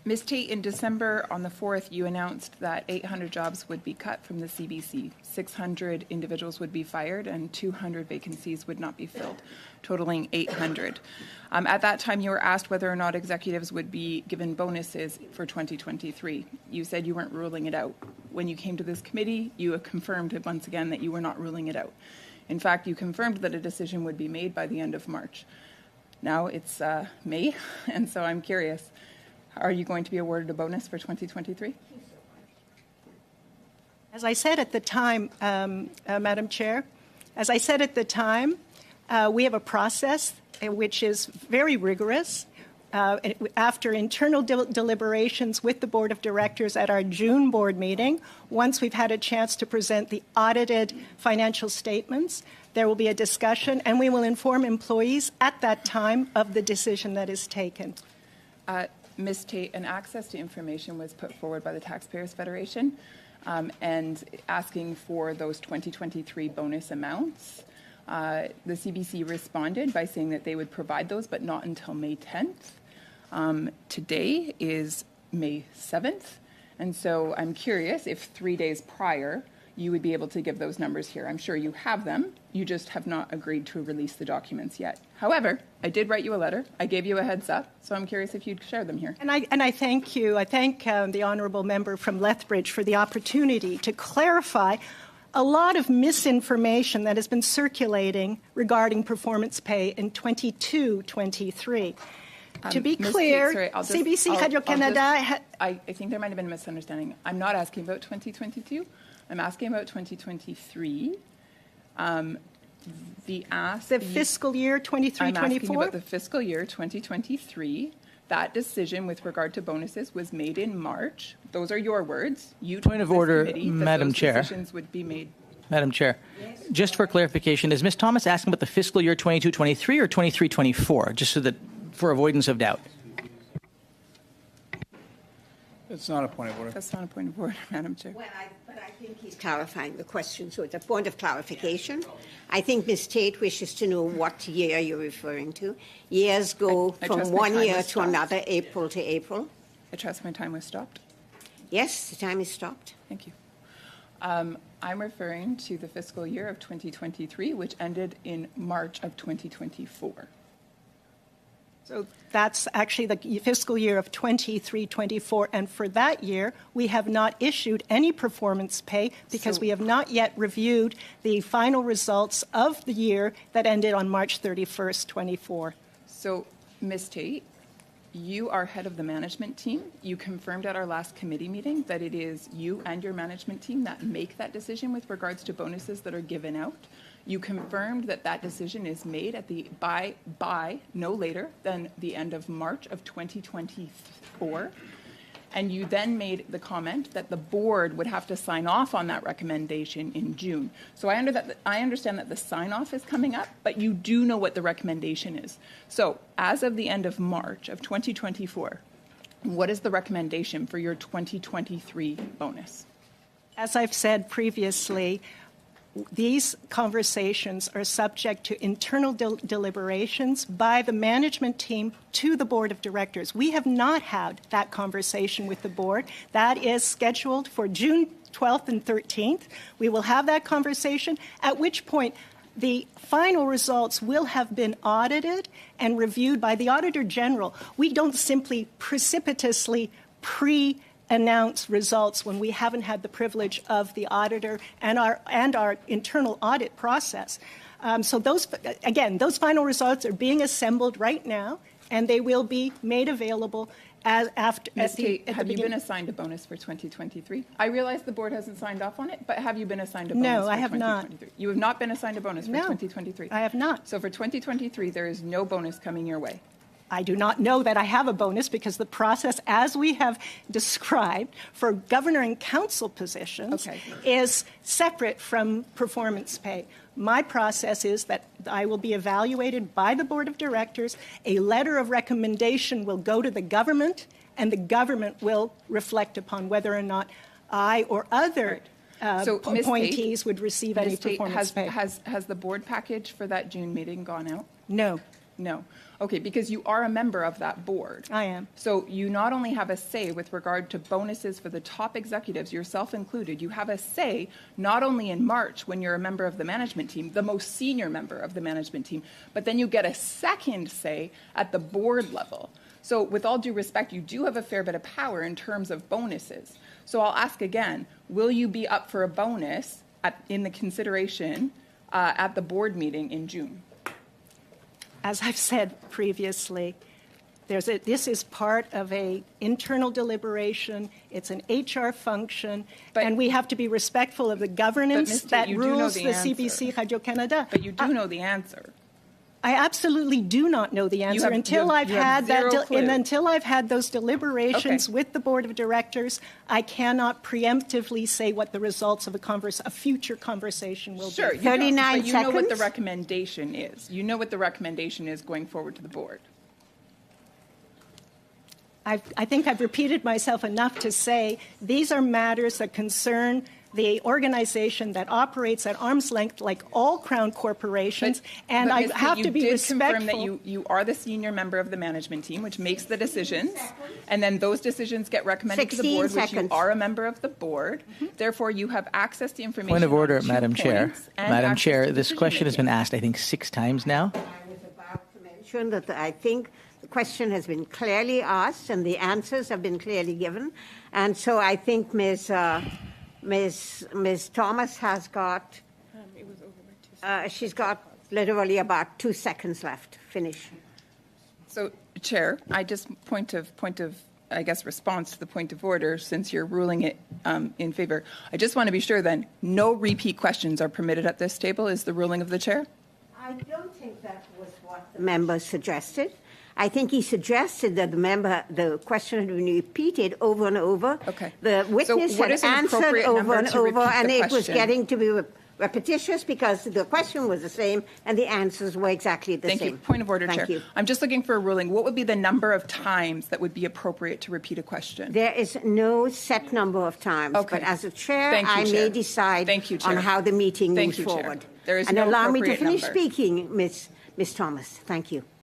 Ms. Tate, in December on the 4th, you announced that 800 jobs would be cut from the CBC, 600 individuals would be fired, and 200 vacancies would not be filled, totaling 800. At that time, you were asked whether or not executives would be given bonuses for 2023. You said you weren't ruling it out. When you came to this committee, you confirmed once again that you were not ruling it out. In fact, you confirmed that a decision would be made by the end of March. Now it's May, and so I'm curious. Are you going to be awarded a bonus for 2023? As I said at the time, Madam Chair, as I said at the time, we have a process which is very rigorous. After internal deliberations with the Board of Directors at our June board meeting, once we've had a chance to present the audited financial statements, there will be a discussion, and we will inform employees at that time of the decision that is taken. Ms. Tate, an access to information was put forward by the Taxpayers Federation and asking for those 2023 bonus amounts. The CBC responded by saying that they would provide those, but not until May 10th. Today is May 7th, and so I'm curious if 3 days prior you would be able to give those numbers here. I'm sure you have them. You just have not agreed to release the documents yet. However, I did write you a letter. I gave you a heads up, so I'm curious if you'd share them here. And I thank you. I thank the honourable member from Lethbridge for the opportunity to clarify a lot of misinformation that has been circulating regarding performance pay in 22-23. To be clear, CBC Radio-Canada... I think there might have been a misunderstanding. I'm not asking about 2022. I'm asking about 2023. The fiscal year 23-24? I'm asking about the fiscal year 2023. That decision with regard to bonuses was made in March. Those are your words. You Point of order, Madam Chair. Decisions would be made. Madam Chair, just for clarification, is Ms. Thomas asking about the fiscal year 22-23 or 23-24, just so that for avoidance of doubt? It's not a point of order. That's not a point of order, Madam Chair. But I think he's clarifying the question, so it's a point of clarification. I think Ms. Tate wishes to know what year you're referring to. Years go from 1 year to another, April to April. I trust my time was stopped. Yes, the time is stopped. Thank you. I'm referring to the fiscal year of 2023, which ended in March of 2024. So that's actually the fiscal year of 23-24, and for that year, we have not issued any performance pay because we have not yet reviewed the final results of the year that ended on March 31st, 24. So, Ms. Tate, you are head of the management team. You confirmed at our last committee meeting that it is you and your management team that make that decision with regards to bonuses that are given out. You confirmed that that decision is made at the by no later than the end of March of 2024. And you then made the comment that the board would have to sign off on that recommendation in June. So I understand that the sign off is coming up, but you do know what the recommendation is. So as of the end of March of 2024, what is the recommendation for your 2023 bonus? As I've said previously, these conversations are subject to internal deliberations by the management team to the Board of Directors. We have not had that conversation with the Board. That is scheduled for June 12th and 13th. We will have that conversation, at which point the final results will have been audited and reviewed by the Auditor General. We don't simply precipitously announce results when we haven't had the privilege of the auditor and our internal audit process. So those final results are being assembled right now, and they will be made available after. Ms. Tate, have you been assigned a bonus for 2023? I realize the board hasn't signed off on it, but have you been assigned a bonus for 2023? No, I have not. You have not been assigned a bonus for 2023? I have not. So for 2023, there is no bonus coming your way? I do not know that I have a bonus because the process, as we have described, for governor and council positions is separate from performance pay. My process is that I will be evaluated by the Board of Directors. A letter of recommendation will go to the government, and the government will reflect upon whether or not I or other appointees would receive any performance pay. Has the board package for that June meeting gone out? No. No. Okay, because you are a member of that board. I am. So you not only have a say with regard to bonuses for the top executives, yourself included, you have a say not only in March when you're a member of the management team, the most senior member of the management team, but then you get a second say at the board level. So with all due respect, you do have a fair bit of power in terms of bonuses. So I'll ask again, will you be up for a bonus in the consideration at the board meeting in June? As I've said previously, this is part of an internal deliberation. It's an HR function, and we have to be respectful of the governance that rules the CBC Radio-Canada. But you do know the answer. I absolutely do not know the answer until I've had those deliberations with the board of directors. I cannot preemptively say what the results of a future conversation will be. Sure, 39 but you know what the seconds. recommendation is. You know what the recommendation is going forward to the board. I think I've repeated myself enough to say these are matters that concern the organization that operates at arm's length like all Crown corporations, and I have to be respectful. You did confirm that you are the senior member of the management team, which makes the decisions, and then those decisions get recommended to the board, which you are a member of the board. Therefore, you have access to information. Point of order, on 2 Madam Chair. points and Madam access Chair, to this question has been asked, I think, 6 times now. I was about to mention that I think the question has been clearly asked and the answers have been clearly given. And so I think Ms. Thomas has got, she's got literally about 2 seconds left. Finish. So, Chair, I just point of I guess response to the point of order, since you're ruling it in favor. I just want to be sure then, no repeat questions are permitted at this table is the ruling of the chair? I don't think that was what the member suggested. I think he suggested that the question had been repeated over and over. Okay. The witness had answered over and over, and it was getting to be repetitious because the question was the same and the answers were exactly the same. Thank you. Point of order, Thank Chair. you. I'm just looking for a ruling. What would be the number of times that would be appropriate to repeat a question? There is no set number of times, Okay. but as a chair, Thank you, I Chair. may decide Thank you, Chair. on how the meeting Thank moves you, Chair. forward. There is and no allow me to appropriate finish number. speaking, Ms. Thomas. Thank you.